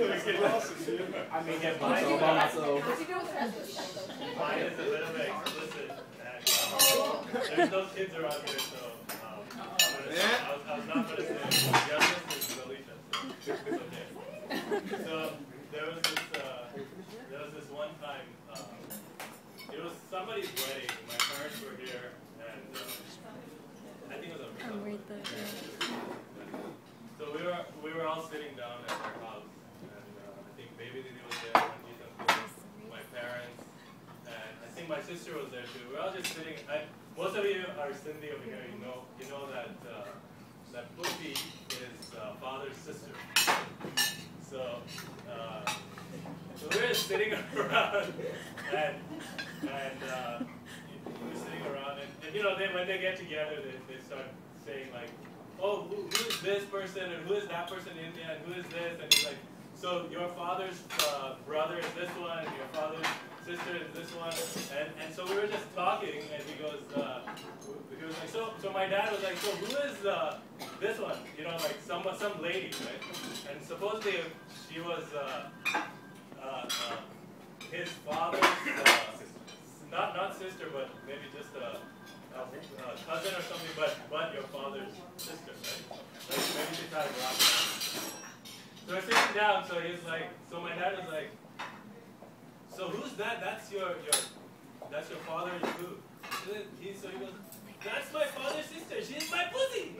I may get mine. Mine is a little bit explicit. And, there's no kids around here, so I was not going to say youngest is Alicia, so it's okay. So there was this one time, it was somebody's wedding. My parents were here, and I think it was a So we were all sitting down at their house, and I think baby Didi was there, my parents, and I think my sister was there too. We were all just sitting. Most of you are Sindhi over here. You know that that Puti is father's sister. So we were sitting around, and we were sitting around, and you know, when they get together, they start saying like, oh, who is this person, and who is that person in India, and who is this, and he's like, so your father's brother is this one, and your father's sister is this one, and so we were just talking, and he was like, so my dad was like, so who is this one, you know, like some lady, right, and supposedly she was his father's, not sister, but maybe just a cousin or something, but your father's sister, right? Like maybe she tried to rock it. So we're sitting down, so he's like, so my dad was like, so who's that? That's your father's who? So he goes, that's my father's sister. She's my pussy.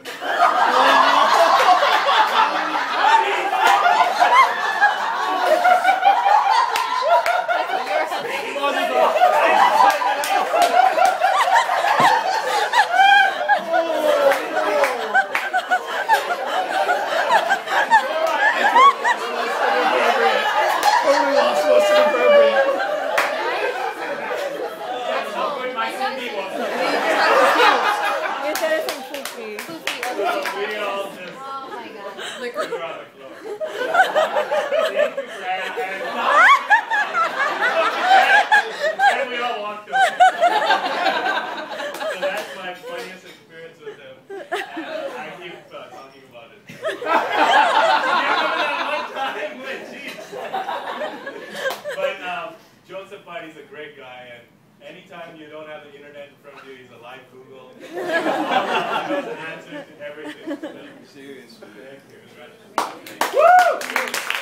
He's a great guy, and anytime you don't have the internet in front of you, he's a live Google. He knows the answer to everything. Seriously. Thank you. Woo!